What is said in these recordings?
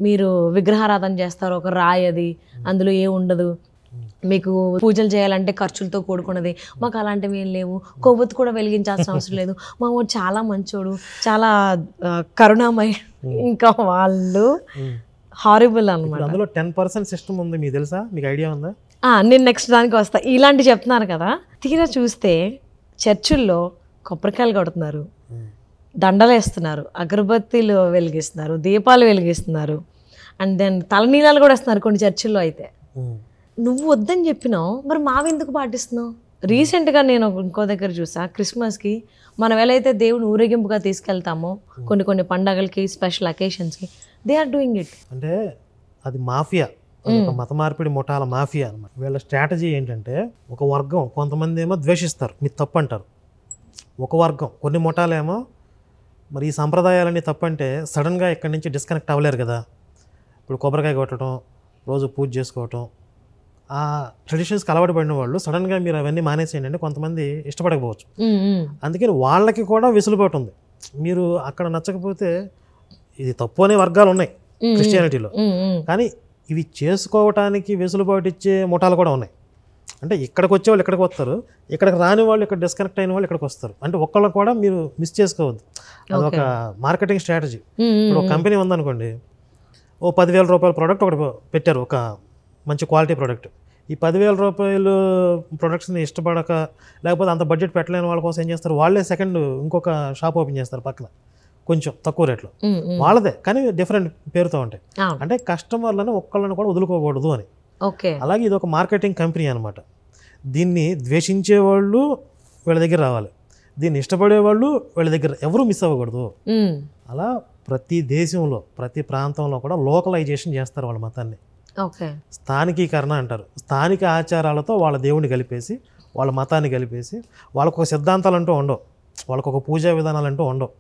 మీరు విగ్రహారాధన చేస్తారు, ఒక రాయి అది, అందులో ఏ ఉండదు, మీకు పూజలు చేయాలంటే ఖర్చులతో కూడుకున్నది. మాకు అలాంటివి ఏం లేవు, కొవ్వొత్తు కూడా వెలిగించాల్సిన అవసరం లేదు, మా వాడు చాలా మంచోడు, చాలా కరుణామయ. ఇంకా వాళ్ళు హారిబుల్ అనమాట. అందులో 10% సిస్టమ్ ఉంది, మీకు తెలుసా? మీకు ఐడియా ఉందా? నేను నెక్స్ట్ దానికి వస్తా. ఇలాంటి చెప్తున్నారు కదా, తీరా చూస్తే చర్చిల్లో కొబ్బరికాయలు కొడుతున్నారు, దండలు వేస్తున్నారు, అగరబత్తీలు వెలిగిస్తున్నారు, దీపాలు వెలిగిస్తున్నారు, అండ్ దెన్ తలనీలాలు కూడా వేస్తున్నారు కొన్ని చర్చిల్లో. అయితే నువ్వు వద్దని చెప్పినావు, మరి మావెందుకు పాటిస్తున్నావు? రీసెంట్గా నేను ఇంకో దగ్గర చూసా, క్రిస్మస్కి మనం ఎలా అయితే దేవుని ఊరేగింపుగా తీసుకెళ్తామో కొన్ని పండగలకి, స్పెషల్ అకేషన్స్కి, దే ఆర్ డూయింగ్ ఇట్. అంటే అది మాఫియా, మత మార్పిడి ముఠాల మాఫియా అనమాట. వీళ్ళ స్ట్రాటజీ ఏంటంటే, ఒక వర్గం కొంతమంది ఏమో ద్వేషిస్తారు, మీరు తప్పు అంటారు. ఒక వర్గం, కొన్ని ముఠాలేమో మరి ఈ సంప్రదాయాలన్నీ తప్పంటే సడన్గా ఇక్కడి నుంచి డిస్కనెక్ట్ అవ్వలేరు కదా. ఇప్పుడు కొబ్బరికాయ కొట్టడం, రోజు పూజ చేసుకోవటం, ఆ ట్రెడిషన్స్కి అలవాటు పడిన వాళ్ళు సడన్గా మీరు అవన్నీ మానేసేయండి అంటే కొంతమంది ఇష్టపడకపోవచ్చు. అందుకని వాళ్ళకి కూడా వెసులుబాటు ఉంది. మీరు అక్కడ నచ్చకపోతే, ఇది తప్పు అనే వర్గాలు ఉన్నాయి క్రిస్టియానిటీలో, కానీ ఇవి చేసుకోవటానికి వెసులుబాటు ఇచ్చే ముఠాలు కూడా ఉన్నాయి. అంటే ఇక్కడికి వచ్చే వాళ్ళు ఇక్కడికి వస్తారు, ఇక్కడికి రాని వాళ్ళు, ఇక్కడ డిస్కనెక్ట్ అయిన వాళ్ళు ఇక్కడికి వస్తారు. అంటే ఒక్కళ్ళు కూడా మీరు మిస్ చేసుకోవద్దు. అది ఒక మార్కెటింగ్ స్ట్రాటజీ. ఇప్పుడు ఒక కంపెనీ ఉందనుకోండి, ఓ 10,000 రూపాయల ప్రోడక్ట్ ఒకటి పెట్టారు, ఒక మంచి క్వాలిటీ ప్రోడక్ట్. ఈ 10,000 రూపాయలు ప్రొడక్ట్స్ని ఇష్టపడక, లేకపోతే అంత బడ్జెట్ పెట్టలేని వాళ్ళ కోసం ఏం చేస్తారు, వాళ్ళే సెకండ్ ఇంకొక షాప్ ఓపెన్ చేస్తారు పక్కన, కొంచెం తక్కువ రేట్లో, వాళ్ళదే కానీ డిఫరెంట్ పేరుతో ఉంటాయి. అంటే కస్టమర్లను ఒక్కళ్ళని కూడా వదులుకోకూడదు అని. అలాగే ఇది ఒక మార్కెటింగ్ కంపెనీ అనమాట. దీన్ని ద్వేషించే వాళ్ళు వీళ్ళ దగ్గర రావాలి, దీన్ని ఇష్టపడే వాళ్ళు వీళ్ళ దగ్గర ఎవరు మిస్ అవ్వకూడదు. అలా ప్రతి దేశంలో, ప్రతి ప్రాంతంలో కూడా లోకలైజేషన్ చేస్తారు వాళ్ళ మతాన్ని. స్థానికీకరణ అంటారు. స్థానిక ఆచారాలతో వాళ్ళ దేవుడిని కలిపేసి, వాళ్ళ మతాన్ని కలిపేసి, వాళ్ళకు ఒక సిద్ధాంతాలు అంటూ ఉండవు, వాళ్ళకు ఒక పూజా విధానాలు అంటూ ఉండవు,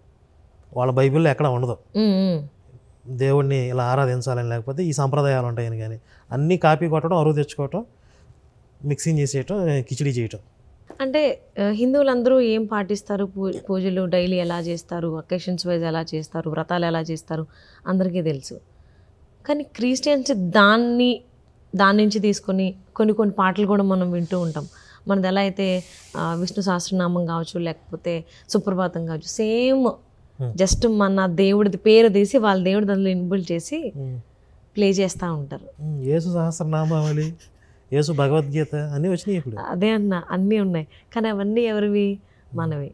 వాళ్ళ బైబిల్లో ఎక్కడ ఉండదు దేవుడిని ఇలా ఆరాధించాలని, లేకపోతే ఈ సంప్రదాయాలు ఉంటాయని. కానీ అన్నీ కాపీ కొట్టడం, అరువు తెచ్చుకోవటం, మిక్సింగ్ చేసేయటం, కిచిడీ చేయటం. అంటే హిందువులందరూ ఏం పాటిస్తారు, పూజలు డైలీ ఎలా చేస్తారు, అకేషన్స్ వైజ్ ఎలా చేస్తారు, వ్రతాలు ఎలా చేస్తారు అందరికీ తెలుసు. కానీ క్రిస్టియన్స్ దాని నుంచి తీసుకొని కొన్ని పాటలు కూడా మనం వింటూ ఉంటాం. మనది ఎలా అయితే విష్ణు సహస్రనామం కావచ్చు, లేకపోతే సుప్రభాతం కావచ్చు, సేమ్ జస్ట్ మన దేవుడిది పేరు తీసి వాళ్ళ దేవుడి దాంట్లో ఇన్బిల్డ్ చేసి ప్లే చేస్తూ ఉంటారు. యేసు సహస్రనామావళి, యేసు భగవద్గీత అన్నీ వచ్చినాయి ఇప్పుడు. అదే అన్న, అన్నీ ఉన్నాయి, కానీ అవన్నీ ఎవరివి? మనవి.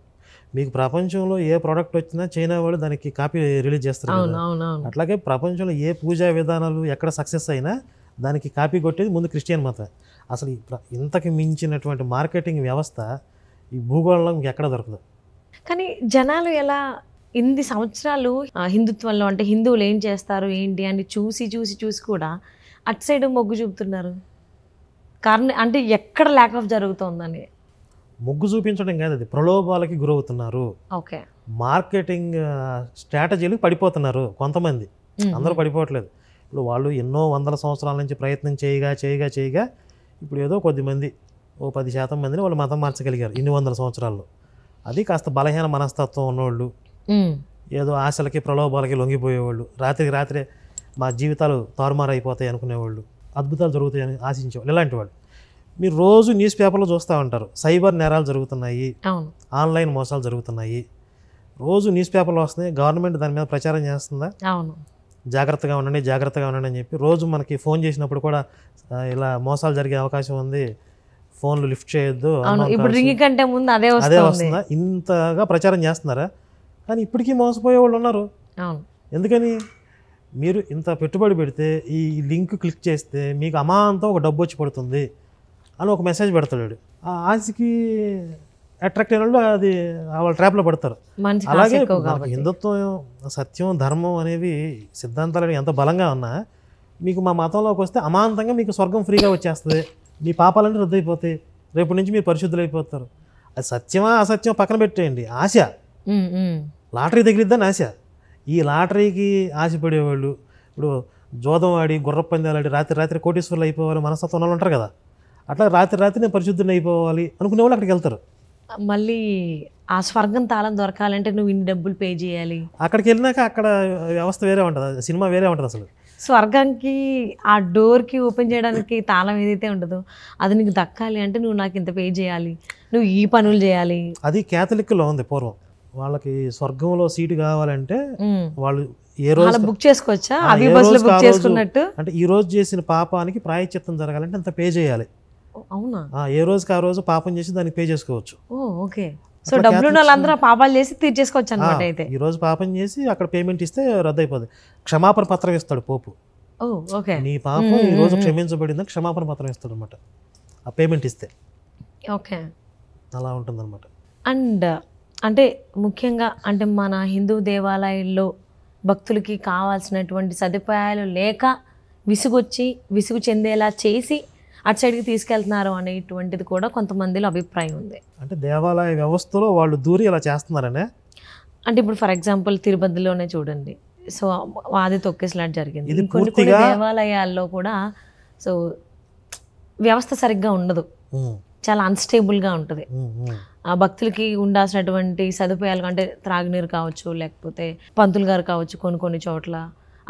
మీకు ప్రపంచంలో ఏ ప్రోడక్ట్ వచ్చినా చైనా వాళ్ళు దానికి కాపీ రిలీజ్ చేస్తారు. అట్లాగే ప్రపంచంలో ఏ పూజా విధానాలు ఎక్కడ సక్సెస్ అయినా దానికి కాపీ కొట్టేది ముందు క్రిస్టియన్ మతం. అసలు ఇంతకు మించినటువంటి మార్కెటింగ్ వ్యవస్థ ఈ భూగోళంలో ఎక్కడ దొరకదు. కానీ జనాలు ఎలా ఇన్ని సంవత్సరాలు హిందుత్వంలో, అంటే హిందువులు ఏం చేస్తారు ఏంటి అని చూసి కూడా అటు సైడ్ మొగ్గు చూపుతున్నారు. కారణం అంటే ఎక్కడ ల్యాక్ ఆఫ్ జరుగుతుందని. మొగ్గు చూపించడం కాదు, అది ప్రలోభాలకి గురవుతున్నారు. మార్కెటింగ్ స్ట్రాటజీలకు పడిపోతున్నారు కొంతమంది, అందరూ పడిపోవట్లేదు. ఇప్పుడు వాళ్ళు ఎన్నో వందల సంవత్సరాల నుంచి ప్రయత్నం చేయగా ఇప్పుడు ఏదో కొద్దిమంది, ఓ 10% మందిని వాళ్ళు మతం మార్చగలిగారు ఇన్ని వందల సంవత్సరాల్లో. అది కాస్త బలహీన మనస్తత్వం ఉన్నవాళ్ళు, ఏదో ఆశలకి ప్రలోభాలకి లొంగిపోయేవాళ్ళు, రాత్రే మా జీవితాలు తారుమారైపోతాయి అనుకునేవాళ్ళు, అద్భుతాలు జరుగుతాయని ఆశించేవాళ్ళు, ఇలాంటి వాళ్ళు. మీరు రోజు న్యూస్ పేపర్లో చూస్తూ ఉంటారు, సైబర్ నేరాలు జరుగుతున్నాయి, ఆన్లైన్ మోసాలు జరుగుతున్నాయి, రోజు న్యూస్ పేపర్లో వస్తున్నాయి. గవర్నమెంట్ దాని మీద ప్రచారం చేస్తుందా? జాగ్రత్తగా ఉండండి అని చెప్పి రోజు మనకి ఫోన్ చేసినప్పుడు కూడా ఇలా మోసాలు జరిగే అవకాశం ఉంది, ఫోన్లు లిఫ్ట్ చేయొద్దు, అదే వస్తుందా? ఇంతగా ప్రచారం చేస్తున్నారా? కానీ ఇప్పటికీ మోసపోయే వాళ్ళు ఉన్నారు. ఎందుకని? మీరు ఇంత పెట్టుబడి పెడితే ఈ లింక్ క్లిక్ చేస్తే మీకు అమాంతం ఒక డబ్బు వచ్చి పడుతుంది అని ఒక మెసేజ్ పెడతాడు. ఆ ఆశకి అట్రాక్ట్ అయిన వాళ్ళు అది వాళ్ళ ట్రాప్లో పడతారు. అలాగే హిందుత్వం, సత్యం, ధర్మం అనేవి సిద్ధాంతాలు ఎంత బలంగా ఉన్నా మీకు మా మతంలోకి వస్తే అమాంతంగా మీకు స్వర్గం ఫ్రీగా వచ్చేస్తుంది, మీ పాపాలన్నీ రద్దయిపోతాయి, రేపు నుంచి మీరు పరిశుద్ధులు అయిపోతారు. అది సత్యమా అసత్యం పక్కన పెట్టేయండి, ఆశ లాటరీ తగిలిద్దని ఆశ. ఈ లాటరీకి ఆశపడేవాళ్ళు, ఇప్పుడు జోదం ఆడి, గుర్రపు పందాలు ఆడి రాత్రి కోటీశ్వరులు అయిపోవాలి మనస్తత్వం వాళ్ళు ఉంటారు కదా, అట్లా రాత్రి నేను పరిశుద్ధుని అయిపోవాలి అనుకునే వాళ్ళు అక్కడికి వెళ్తారు. మళ్ళీ ఆ స్వర్గం తాళం దొరకాలంటే నువ్వు ఇన్ని డబ్బులు పే చేయాలి. అక్కడికి వెళ్ళినాక అక్కడ వ్యవస్థ వేరే ఉంటుంది, సినిమా వేరే ఉంటుంది. అసలు స్వర్గానికి ఆ డోర్కి ఓపెన్ చేయడానికి తాళం ఏదైతే ఉంటుందో అది నీకు దక్కాలి అంటే నువ్వు నాకు ఇంత పే చేయాలి, నువ్వు ఈ పనులు చేయాలి. అది క్యాథలిక్లో ఉంది పూర్వం. వాళ్ళకి స్వర్గంలో సీటు కావాలంటే ఉమ్. వాళ్ళు ఏ రోజు అలా బుక్ చేసుకోవచ్చా? అవి ఏ బస్సులో రోజుకి ఆ బుక్ రోజు చేసుకున్నట్టు. అంటే ఈ రోజు చేసిన పాపానికి ప్రాయశ్చిత్తం జరగాలంటే అంత పే చేయాలి. అవునా? ఏ రోజుకి ఆ రోజు పాపం చేసి దానికి పే చేసుకోవచ్చు. ఓ ఓకే. సో డబ్బులు ఉన్న వాళ్ళందరూ ఆ పాపాలు చేసి తీర్చేసుకోవచ్చు అనమాట. అయితే ఈ రోజు పాపం చేసి అక్కడ పేమెంట్ ఇస్తే రద్దు అయిపోద్ది. క్షమాపణ పత్రం ఇస్తాడు పోపు. ఓ ఓకే. నీ పాపం ఈ రోజు క్షమించబడిందని క్షమాపణ పత్రం ఇస్తాడు అనమాట ఆ పేమెంట్ ఇస్తే. ఓకే. అలా ఉంటుంది అనమాట. అండ్ అంటే ముఖ్యంగా అంటే మన హిందూ దేవాలయాల్లో భక్తులకి కావాల్సినటువంటి సదుపాయాలు లేక విసుగు చెందేలా చేసి అటు సైడ్కి తీసుకెళ్తున్నారు అనేటువంటిది కూడా కొంతమందిలో అభిప్రాయం ఉంది. అంటే దేవాలయ వ్యవస్థలో వాళ్ళు దూరి ఇలా చేస్తున్నారనే. అంటే ఇప్పుడు ఫర్ ఎగ్జాంపుల్ తిరుపతిలోనే చూడండి, సో అది తొక్కేసినట్టు జరిగింది. ఇది కొన్ని పూర్తిగా దేవాలయాల్లో కూడా సో వ్యవస్థ సరిగ్గా ఉండదు, ఉమ్, చాలా అన్స్టేబుల్గా ఉంటుంది. ఉమ్, ఉమ్, ఆ భక్తులకి ఉండాల్సినటువంటి సదుపాయాలు అంటే త్రాగునీరు కావచ్చు, లేకపోతే పంతులు గారు కావచ్చు, కొన్ని చోట్ల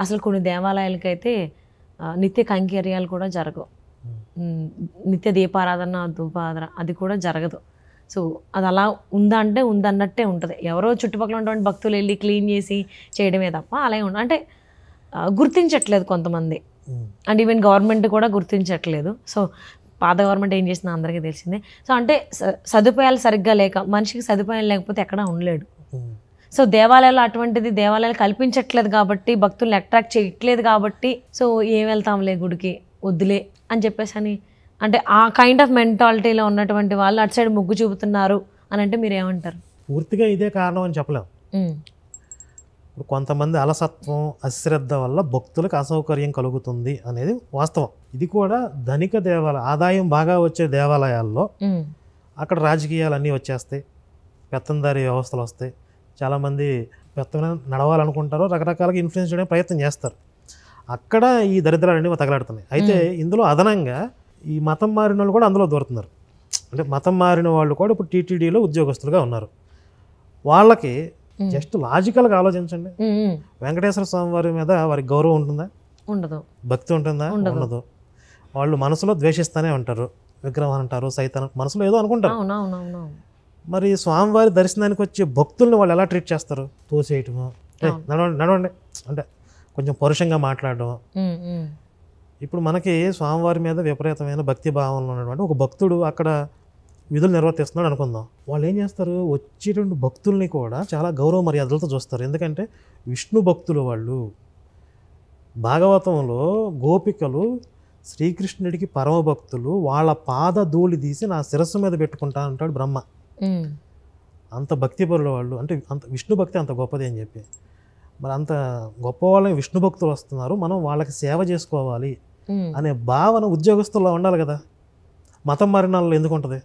అసలు కొన్ని దేవాలయాలకైతే నిత్య కైంకర్యాలు కూడా జరగవు. నిత్య దీపారాధన, ధూపారాధన అది కూడా జరగదు. సో అది అలా ఉందా అంటే ఉందన్నట్టే ఉంటుంది. ఎవరో చుట్టుపక్కల ఉన్నటువంటి భక్తులు వెళ్ళి క్లీన్ చేసి చేయడమే తప్ప అలాగే ఉండదు. అంటే గుర్తించట్లేదు కొంతమంది, ఉమ్. అండ్ ఈవెన్ గవర్నమెంట్ కూడా గుర్తించట్లేదు. సో పాత గవర్నమెంట్ ఏం చేసిందో అందరికీ తెలిసిందే. సో అంటే సదుపాయాలు సరిగ్గా లేక, మనిషికి సదుపాయాలు లేకపోతే ఎక్కడా ఉండలేడు. ఉమ్. సో దేవాలయాలు అటువంటిది దేవాలయాలు కల్పించట్లేదు కాబట్టి, భక్తుల్ని అట్రాక్ట్ చేయట్లేదు కాబట్టి, సో ఏం వెళ్తాంలే గుడికి వద్దులే అని చెప్పేసి అని అంటే ఆ కైండ్ ఆఫ్ మెంటాలిటీలో ఉన్నటువంటి వాళ్ళు అటు సైడ్ మొగ్గు చూపుతున్నారు అని అంటే మీరు ఏమంటారు? పూర్తిగా ఇదే కారణం అని చెప్పలేం. ఉమ్. ఇప్పుడు కొంతమంది అలసత్వం, అశ్రద్ధ వల్ల భక్తులకు అసౌకర్యం కలుగుతుంది అనేది వాస్తవం. ఇది కూడా ధనిక దేవాలయ, ఆదాయం బాగా వచ్చే దేవాలయాల్లో ఉమ్. అక్కడ రాజకీయాలు అన్నీ వచ్చేస్తాయి, పెత్తందారీ వ్యవస్థలు వస్తాయి. చాలామంది పెత్తనం నడవాలనుకుంటారు, రకరకాలుగా ఇన్ఫ్లుయెన్స్ చేయడానికి ప్రయత్నం చేస్తారు. అక్కడ ఈ దరిద్రాలన్నీ తగలాడుతున్నాయి. అయితే ఇందులో అదనంగా ఈ మతం మారిన వాళ్ళు కూడా అందులో దూరుతున్నారు. అంటే మతం మారిన వాళ్ళు కూడా ఇప్పుడు టీటీడీలో ఉద్యోగస్తులుగా ఉన్నారు. వాళ్ళకి జస్ట్ లాజికల్గా ఆలోచించండి. ఉమ్. వెంకటేశ్వర స్వామి వారి మీద వారికి గౌరవం ఉంటుందా? ఉండదు. భక్తి ఉంటుందా? ఉండదు. వాళ్ళు మనసులో ద్వేషిస్తూనే ఉంటారు, విగ్రహం అంటారు, సైతాన్ మనసులో ఏదో అనుకుంటారు. అవునవునవును. మరి స్వామివారి దర్శనానికి వచ్చే భక్తుల్ని వాళ్ళు ఎలా ట్రీట్ చేస్తారు? తోసేయటము, నడవండి నడవండి అంటే కొంచెం పరుషంగా మాట్లాడడం. ఇప్పుడు మనకి స్వామివారి మీద విపరీతమైన భక్తి భావంలో ఉన్నటువంటి ఒక భక్తుడు అక్కడ విధులు నిర్వర్తిస్తున్నాడు అనుకుందాం. వాళ్ళు ఏం చేస్తారు? వచ్చేటువంటి భక్తుల్ని కూడా చాలా గౌరవ మర్యాదలతో చూస్తారు. ఎందుకంటే విష్ణు భక్తులు వాళ్ళు. భాగవతంలో గోపికలు శ్రీకృష్ణుడికి పరమ భక్తులు, వాళ్ళ పాద ధూళి తీసి నా శిరస్సు మీద పెట్టుకుంటా అంటాడు బ్రహ్మ. అంత భక్తి పరులు వాళ్ళు. అంటే అంత విష్ణు భక్తి అంత గొప్పది అని చెప్పి, మరి అంత గొప్ప వాళ్ళని విష్ణు భక్తులు వస్తున్నారు, మనం వాళ్ళకి సేవ చేసుకోవాలి అనే భావన ఉద్యోగస్తుల్లో ఉండాలి కదా. మతం మారిన వాళ్ళు ఎందుకు ఉంటుంది?